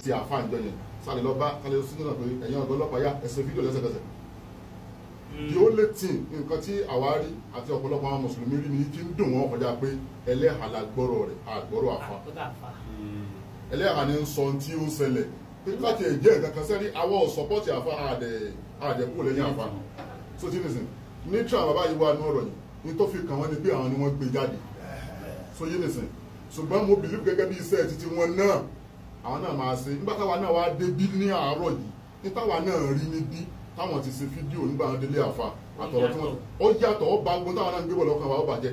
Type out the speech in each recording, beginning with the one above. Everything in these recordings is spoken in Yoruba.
ti àfa ìjọ yẹn sáré lọ bá kálẹ̀ sínú náà pé ẹ̀yin ọ̀gá ọlọ́pàá yá ẹ̀sẹ̀ fídíò lẹ́sẹ̀kẹsẹ̀. the only thing nǹkan tí àwa rí àti ọ̀pọ̀lọpọ̀ àwọn mùsùlùmí rí ni kí ń dùn wọ́n kọjá pé ẹlẹ́hà la gbọ́rọ̀ rẹ̀ àgbọ́rọ̀ àfa ẹlẹ́hà ni ń sọ tí ó ń ṣẹlẹ̀ pé láti ẹ̀jẹ̀ nǹkan kan sẹ́rí àwọn sọ́pọ́tì àfa àdẹ̀kù lẹ́yìn àfa so tí nìsín ní tí àwọn bàbá yìí wà ní ọ̀rọ̀ yìí ní tó fi kàn wọ́n ni pé àwọn ni wọ́n gbé jáde so yé nìsín ṣùgbọ́n mo believe gẹ́gẹ́ bí iṣẹ́ títí wọn náà àwọn náà máa ṣe nígbà táwa náà wá débí ní àárọ̀ yìí ní táwa náà rí níbí táwọn ti ṣe fídíò nígbà wọn délé àfa àtọ̀rọ̀ tí wọ́n ó yàtọ̀ ó bá gbọ́n táwọn náà ń gbé bọ̀ lọ́kàn wa ó bàjẹ́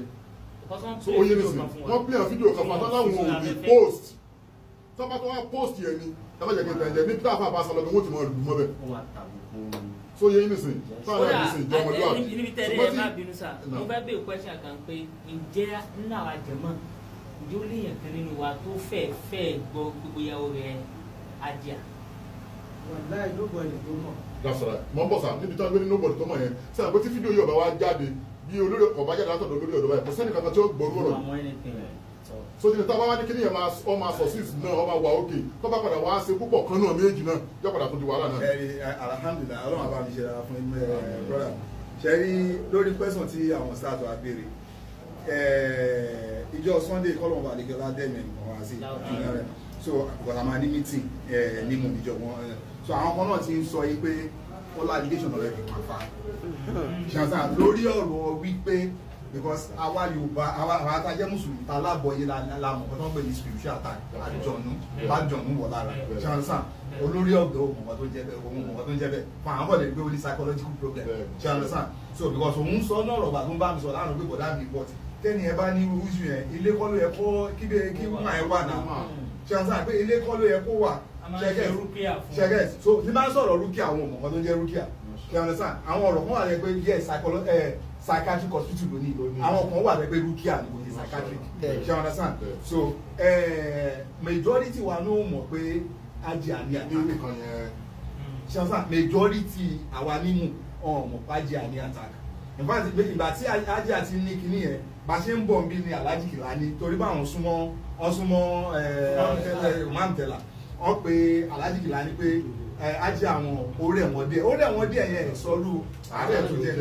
so ó yé nìsín wọ́n play fídíò kan fún àtàláwọn ò ní post tọ́ba tó wá post yẹn ni tọ́ba jẹ́ kí n tẹ̀ jẹ́ níbi táwọn àbá sọ lọ́gbọ̀n wọ́n ti mọ̀ lù mọ́ bẹ́ẹ̀ so yẹ yín nísìn táwọn náà nísìn ìjọ ọmọdé wà. níbi tẹ́lẹ̀ ẹ má bínú sá mo fẹ́ bèèrè question kan pé ǹjẹ́ nínú àwọn àjẹmọ́ ǹjẹ́ ó léèyàn kan nínú wa tó fẹ́ gbọ́ gbogbo ìyàwó rẹ̀ ajá. wàláì nobody tó mọ̀. dasara mọ bọ sa níbi tí wọn gbé ní nobody tó mọ̀ yẹn sẹ́yìn pé tí fídíò yóò bá wá jáde bí olórí ọba jáde látọ̀dọ̀ olórí ọ̀dọ̀ báyìí kò sẹ́ni kankan tí ó gbọ́ lọ́rọ̀ so tí táwa wá ní kíní yẹn ọ máa sọ síìsì náà ọ máa wà ókè tó bá padà wá ṣe púpọ̀ kan náà méjì náà yóò padà tó di wàhálà náà. alhamdulilayi ọlọ́run àbá mi ṣe dára fún brọ́dà ṣe rí lórí pẹ́sàn tí àwọn start wa béèrè ìjọ Sunday kọ́lọ́mù àdìgẹ́lá dẹ́mẹ̀ ọ̀hún àti ìjọba rẹ̀ so àgbàlá máa ní meeting nínú ìjọ wọn so àwọn kan náà ti ń sọ yìí pé ó lá allegation ọ̀rẹ́ fi pàfà ṣàǹsàn lórí ọ̀rọ̀ wípé because àwa Yorùbá àwa àtàjẹ́ mùsùlùmí ta lábọ̀yé lámọ̀ ọ̀tọ́ ń pè ní spiritual attack àjọ̀nù bá jọ̀nù wọ̀ lára ṣàǹsàn olórí ọ̀dọ́ òmùkọ́ tó ń jẹ́ bẹ́ẹ̀ òmùkọ́ tó ń jẹ́ bẹ́ẹ̀ fún àwọn bọ̀dẹ̀ pé ó ní psychological problem ṣàǹsàn so because òun sọ náà rọ̀gbà tó ń bá mi sọ lánàá pé bọ̀dá mi bọ̀ tẹ́ni ẹ bá ní irúṣu yẹn ilé kọ́ ló yẹ kó kí wọ́n ẹ̀ wà náà ṣàǹsàn pé ilé kọ́ ló yẹ kó wà ṣẹ́gẹ̀ so ní bá ń sọ̀rọ̀ rúkìá àwọn òmùkọ́ tó ń jẹ́ rúkìá ṣàǹsàn àwọn ọ̀rọ̀ kan wà lẹ́ pé yes psychiatric hospital ló ní àwọn kan wà pé rúkìá ni kò ní psychiatric ṣe understand so majority wa ló mọ̀ pé ajá ní attack ṣe understand majority àwa nímú ọmọ ajá ní attack in fact ìgbà tí ajá ti ní kíní yẹn bá ṣe ń bọ̀ ń bí ní Alhaji Kilani torí báwọn súnmọ́ mantela wọ́n pe Alhaji Kilani pé ajé àwọn orí ẹ̀wọ̀n díẹ̀ yẹn sọ́lú àárẹ̀ tó jẹ́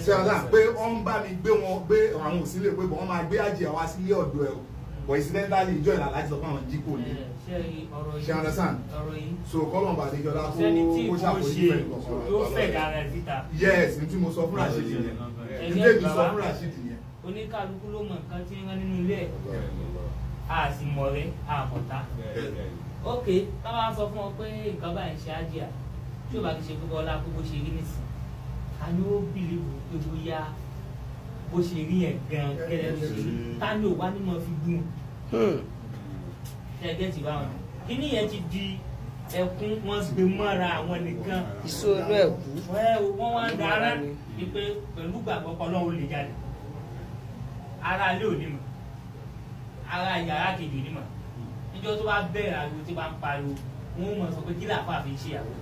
ṣe ọ̀dà pé wọ́n ń bá mi gbé wọn gbé àwọn òsínlẹ̀ pé wọ́n máa gbé ajé àwa sílé ọ̀dọ̀ ẹ̀ but incidentally ìjọ ìlà láti sọ fún àwọn jíkò ní ṣe understand so kọ́lọ̀ bá dé jọlá kó ṣàkóso ìfẹ́ ìkọ̀kọ̀ yes ní tí mo sọ fún Rashidi yẹn ní tí mo sọ fún Rashidi yẹn. oníkálukú ló mọ nǹkan tí ń rán nínú ilé ẹ̀ a sì mọ̀ rẹ̀ àmọ̀ta ok táwọn sọ fún ọ pé nǹkan báyìí ń ṣe ájíà tí ó bá ti ṣe gbogbo ọlá pé bó ṣe rí nìsín a ní ó bìlìbù pé bóyá bó ṣe rí yẹn gan gẹ́gẹ́ bó ṣe rí ta ni ò wá ní mọ fi gún ṣẹgẹ́ ti bá wọn kíní yẹn ti di ẹkún wọn gbé mọ́ra àwọn nìkan ìṣòro ẹ̀kú wọ́n wá ń dára ni pé pẹ̀lú gbàgbọ́ kan náà ó lè jáde ara ilé ò ní mọ̀ ara yàrá kejì ò ní mọ̀ níjọ́ tó bá bẹ̀rẹ̀ ariwo tí bá ń pariwo wọ́n mọ̀ sọ pé kí làpá àfi ṣe àwọn.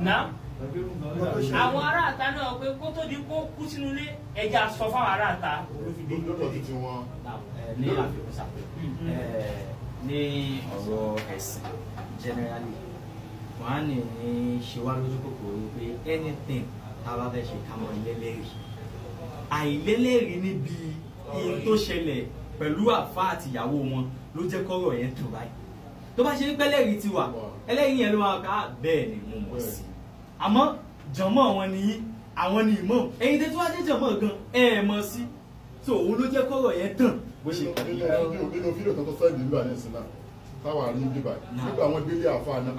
Náà àwọn aráàta náà pé kó tó di kó kú sínú ilé ẹja sọ fáwọn aráàta olófìdé. ní àfikún sàpè ní ọ̀rọ̀ ẹ̀sìn generally wọ́n á ní ṣe wá lójú kòkòrò pé anything tá a bá fẹ́ ṣe ká mọ̀ lélẹ́rìí àìlélẹ́rìí níbi iye tó ṣẹlẹ̀ pẹ̀lú àfa àtìyàwó wọn ló jẹ́ kọ́rọ̀ yẹn tó báyìí tó bá ṣe ní pẹ́lẹ́rìí ti wà ẹlẹ́rìí yẹn ló máa ká bẹ́ẹ̀ ni mo mọ̀ sí àmọ́ jọ̀mọ́ wọn ni àwọn ni ìmọ̀ ẹ̀yin tẹ́ tó wá dé jọ̀mọ́ gan ẹ̀ mọ̀ sí so òun ló jẹ́ kọ́rọ̀ yẹn tàn bó ṣe kàn yín. nínú fídíò tó sẹ́ẹ̀dì nígbà ní ìsìn náà táwa rí nígbà nígbà wọn délé àfa náà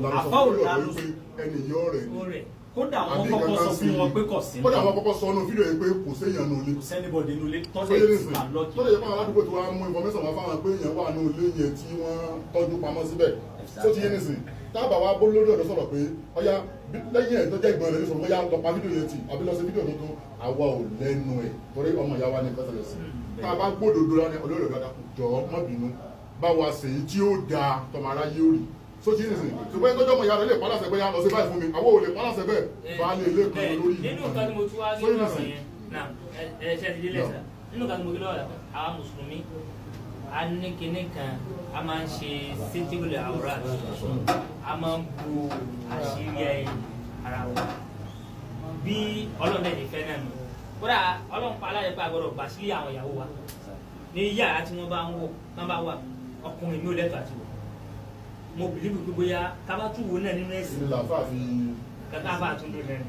lánàá sọ fún ìlú pé ẹnì yóò rẹ̀ ní kódà àwọn kọ́kọ́ sọ fún wọn pé kò sí kódà àwọn kọ́kọ́ sọ ọ́nù fídíò yẹn pé kò séèyàn nù ilé kò sẹ́nibọ̀dì nù ilé tọ́lẹ̀ ìgbà lọ́kì tọ́lẹ̀ yẹn fún àwọn aládùúgbò tí wọ́n mú information wọn fáwọn pé èèyàn wà nù ilé yẹn tí wọ́n tọ́jú pamọ́ síbẹ̀ tó ti yé nìsín tábà wa bó lórí ọ̀dọ́ sọ̀rọ̀ pé ọ̀yá lẹ́yìn ẹ̀ tó jẹ́ ìgbọ̀n rẹ̀ sọ̀rọ̀ bóyá lọ pa fídíò yẹn tì àbí lọ sí fídíò tuntun àwa ò lẹ́nu ẹ̀ torí ọmọ ìyá wa ní kọ́sẹ̀lẹ̀ sí tá a bá gbódòdó lọ ní olórí ọ̀dọ́ jọ má bínú bá wa sèyí tí ó da tọmọ aráyé ó rí so ti nìsín ṣùgbọ́n ẹgbẹ́ ọmọ ìyá rẹ̀ lè pálásẹ̀ pé yá lọ sí báyìí fún mi àwọn ò lè pálásẹ̀ bẹ́ẹ̀ bá lè lé kan lórí ìlú. nínú nǹkan tí mo tún wá nínú ọ̀rọ̀ yẹn náà ẹ̀ṣẹ̀ ti délẹ̀ sá nínú nǹkan tí mo gbé lọ́wọ́ àwọn mùsùlùmí a ní kinní kan a máa ń ṣe sétíwìlì àwòrán a máa ń bu àṣírí ara wa bí ọlọ́run ẹ̀ fẹ́ náà nù kódà ọlọ́run pa aláyẹ̀ pé àgbọ̀dọ̀ bà sí àwọn ìyàwó wa ní yàrá tí wọ́n bá ń wò tán bá wà ọkùnrin mi ò lẹ́tọ̀ọ́ àti wò mo bìlíbù pé bóyá kábàtú wo náà nínú ẹ̀sìn kàkà bá tún lò lẹ́nu.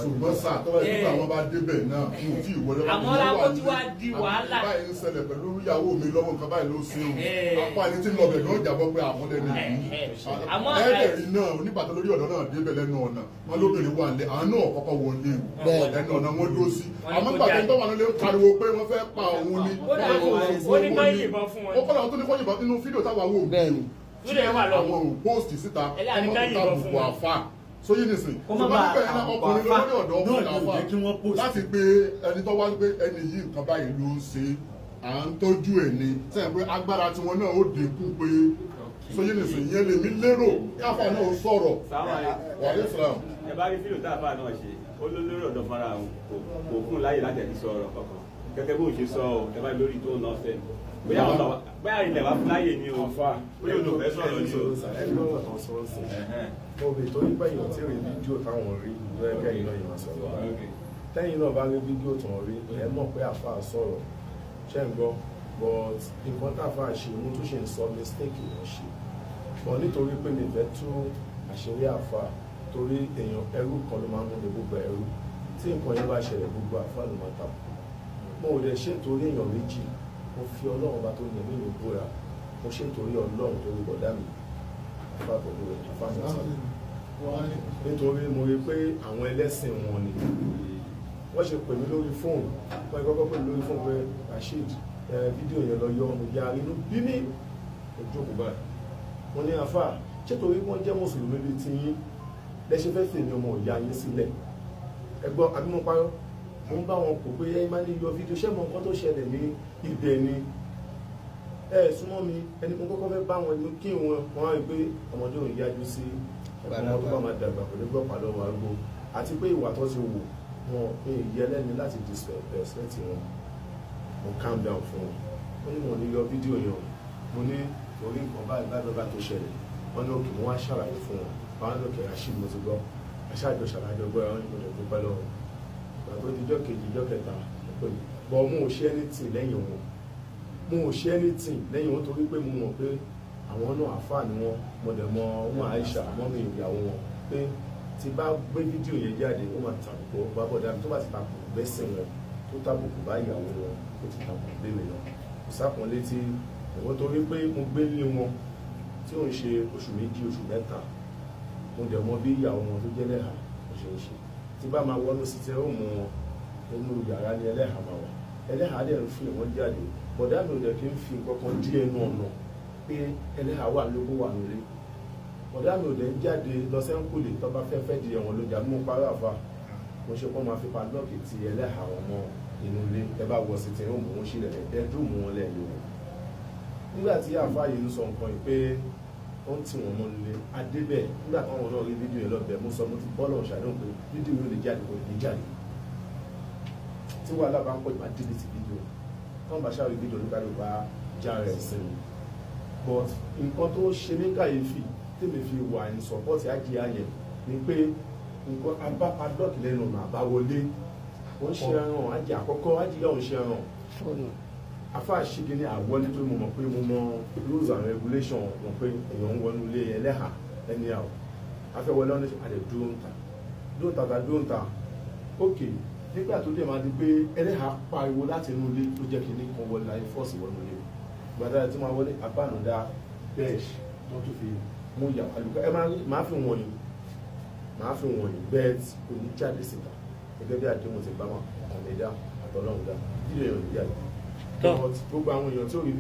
ṣùgbọ́n sá tọ́wọ́ ìdílé àwọn bá débẹ̀ náà fún tí ìwọlé wọn. àmọ́ láwọn tí wàá di wàhálà. báyìí ń ṣẹlẹ̀ pẹ̀lú ìyàwó mi lọ́wọ́ nǹkan báyìí ló ṣe o. apá ẹni tí ń lọ bẹ̀ ló jábọ́ pé àwọn lẹ́nu yìí. ẹ̀ẹ́dẹ̀rì náà oníbàtà lórí ọ̀dọ́ náà débẹ̀ lẹ́nu ọ̀nà wọn lóbìnrin wà lẹ́ àwọn náà kọ́kọ́ wọlé ẹnu ọ̀nà wọn dó sí. àmọ́ gbàgbé tó wà nílé ń pariwo pé wọ́n fẹ́ pa òun ni. ó ní kọ́ yìnbọn fún wọn. ó kọ́ làwọn tó ní kọ́ yìnbọn nínú fídíò táwa wò. bẹ́ẹ̀ni. àwọn post síta ọmọ tó tàbùkù àfà sóyè nìsín ṣùgbọ́n nígbà yẹn ọkùnrin lórí ọ̀dọ́ ọkùnrin làwà láti pé ẹni tó wá pé ẹni yìí nǹkan báyìí ló ń ṣe à ń tọ́jú ẹ̀ ni sẹ́yìn pé agbára tiwọn náà ó dínkù pé sóyè nìsín yẹn lèmi lérò káfà náà ó sọ̀rọ̀ wàlẹ́ islam. ẹ bá rí fílò tá a fà náà ṣe ó ló lórí ọ̀dọ́ fara kò fún láyè láti ẹ̀dí sọ ọ̀rọ̀ kankan gẹ́gẹ́ bó ṣe sọ ọ́ ẹ bá lórí tó náà fẹ́ bóyá ilẹ̀ wá fún láyè ni o bóyá olùfẹ́ sọ̀rọ̀ ni o. Òbí tó ní pẹ̀yìn tí rí fídíò táwọn rí lẹ́gẹ́ iná ìmọ̀ sọ̀rọ̀. Tẹ́yìn náà bá rí fídíò tó ń rí ẹ mọ̀ pé àfa sọ̀rọ̀ ṣẹ́ ń gbọ́ but nǹkan táfa ṣe mú tó ṣe ń sọ mistake wọ́n ṣe. But nítorí pé mi fẹ́ tú àṣírí àfa torí èèyàn ẹrú kan ló máa ń mú ní gbogbo ẹrú tí nǹkan yẹn bá ṣẹlẹ̀ gbogbo àfa ló máa tàbí. Mo ò dẹ̀ ṣe nítorí èèyàn méjì mo fi Ọlọ́run bá tó yẹ mí mi búra mo ṣe nítorí Ọlọ́run torí bọ̀dá mi nítorí mo rí pé àwọn ẹlẹ́sìn wọn ni wọ́n ṣe pè mí lórí fóònù wọ́n kọ́kọ́ pè mí lórí fóònù pé Rasheed fídíò yẹn lọ yọ ọmọ ìyá inú bí mi ojú òkú báyìí wọ́n ní afá ṣé torí wọ́n jẹ́ mùsùlùmí bíi ti yín lẹ́ṣẹ̀ fẹ́ fèmí ọmọ ìyá yín sílẹ̀ ẹgbọ́n àbí mo parọ́ mo ń bá wọn kò pé ẹ má ní yọ fídíò ṣé mo nǹkan tó ṣẹlẹ̀ ní ibẹ̀ ni súnmọ́ mi ẹni mo kọ́kọ́ fẹ́ bá wọn ní kí wọn á rí pé ọmọdé òun yájú sí ọmọ tó bá máa dàgbà pẹ̀lú gbọ́pàá lọ́wọ́ arúgbó àti pé ìwà tó ti wò wọn pé ìyẹ́ lẹ́ni láti disrespect wọn mo calm down fún wọn wọ́n ní mo ní yọ fídíò yẹn mo ní orí nǹkan báyìí bá tó ṣẹlẹ̀ wọ́n ní òkè mo wá ṣàlàyé fún wọn báwọn ní òkè Rasheed mo ti gbọ́ aṣáájọ ṣàlàyé ọgbọ́ ẹ̀rọ ìgbọ̀dọ̀ tó pẹ́ lọ́wọ́ ìgbà tó di ijọ́ kejì ijọ́ kẹta bọ̀ mo ò ṣe anything lẹ́yìn wọn mo ò ṣe anything lẹ́yìn wọn torí pé mo mọ̀ pé àwọn náà àfáà ni wọn mo dẹ̀ mọ ọmọ Aisha mọ́mí ìyàwó wọn pé tí bá gbé fídíò yẹn jáde ó máa tàbùkù bá bọ̀dá mi tó bá ti tàbùkù bẹ́sìn wọn tó tàbùkù bá ìyàwó wọn ó ti tàbùkù bẹ́ mi lọ kò sápọn létí ìwọ́n torí pé mo gbé lé wọn tí ó ń ṣe oṣù méjì oṣù mẹ́ta mo dẹ̀ mọ bí ìyàwó wọn tó jẹ́ lẹ́hà ó ṣe ń ṣe tí bá máa wọnú sí ti rúùmù wọn nínú yàrá ni ẹlẹ́hà máa wà ẹlẹ́hà dẹ̀ ń fi wọn jáde bọ̀dá mi ò dẹ̀ kí ń fi nǹkan kan dí ẹnu ọ̀nà pé ẹlẹ́hà wà lóko wà nílé bọ̀dá mi ò dẹ̀ ń jáde lọ sẹ́ńkùlì tó bá fẹ́ di ẹ̀wọ̀n lójà mú parí àfa mo ṣe kọ́ máa fi padlọ́ọ̀kì ti ẹlẹ́hà wọn mọ́ inú ilé ẹ bá wọ sí ti ń mú wọn sílẹ̀ ẹ̀ẹ́dùnmù wọn lẹ́yìn wọn nígbà tí àfa yìí ń sọ nǹkan yìí pé ó ń tì wọ́n mọ́ nílé adébẹ̀ nígbà táwọn náà rí fídíò yẹn lọ́bẹ̀ mo sọ mo ti bọ́ọ̀lù ṣàdéhùn pé fídíò yóò lè jáde kò lè jáde tí wàhálà bá ń pọ̀ ìbá délé ti fídíò wọ́n bá ṣàrí fídíò nígbà tó bá já rẹ̀ sínú but nǹkan tó ṣe ní kàyéfì tèmi fi wà ní sọ́pọ́tì ajíyá yẹn ni pé nǹkan abá padlọ́ọ̀kì lẹ́nu ọ̀nà àbáwọlé wọ́n ṣe ẹran ajé àkọ́kọ́ ajíyá òun ṣe ẹran afá ṣígi ní àwọlé tó mọ̀ pé mo mọ rules and regulation mọ̀ pé èèyàn ń wọnú ilé ẹlẹ́hà ẹni àwọ̀ afẹ́wọlé ọ̀nà àdè dúró ń ta ok nígbà tó dé máa di pé ẹlẹ́hà pariwo láti inú ilé tó jẹ́ kínní kan wọlé láyé fọ́ọ̀sì wọnú ilé gbàdára tí máa wọlé abánudá bẹ́ẹ̀ wọ́n tún fi mú ìyàwó àlùkò ẹ máa fi wọ̀nyí bẹ́ẹ̀ kò ní jáde síta gẹ́gẹ́ bí àdéhùn ti bá wọn ọ̀nà ìdá àtọ̀lọ́hùn dá dídé èèyàn ìdí àyè gbogbo àwọn èèyàn tí ó rí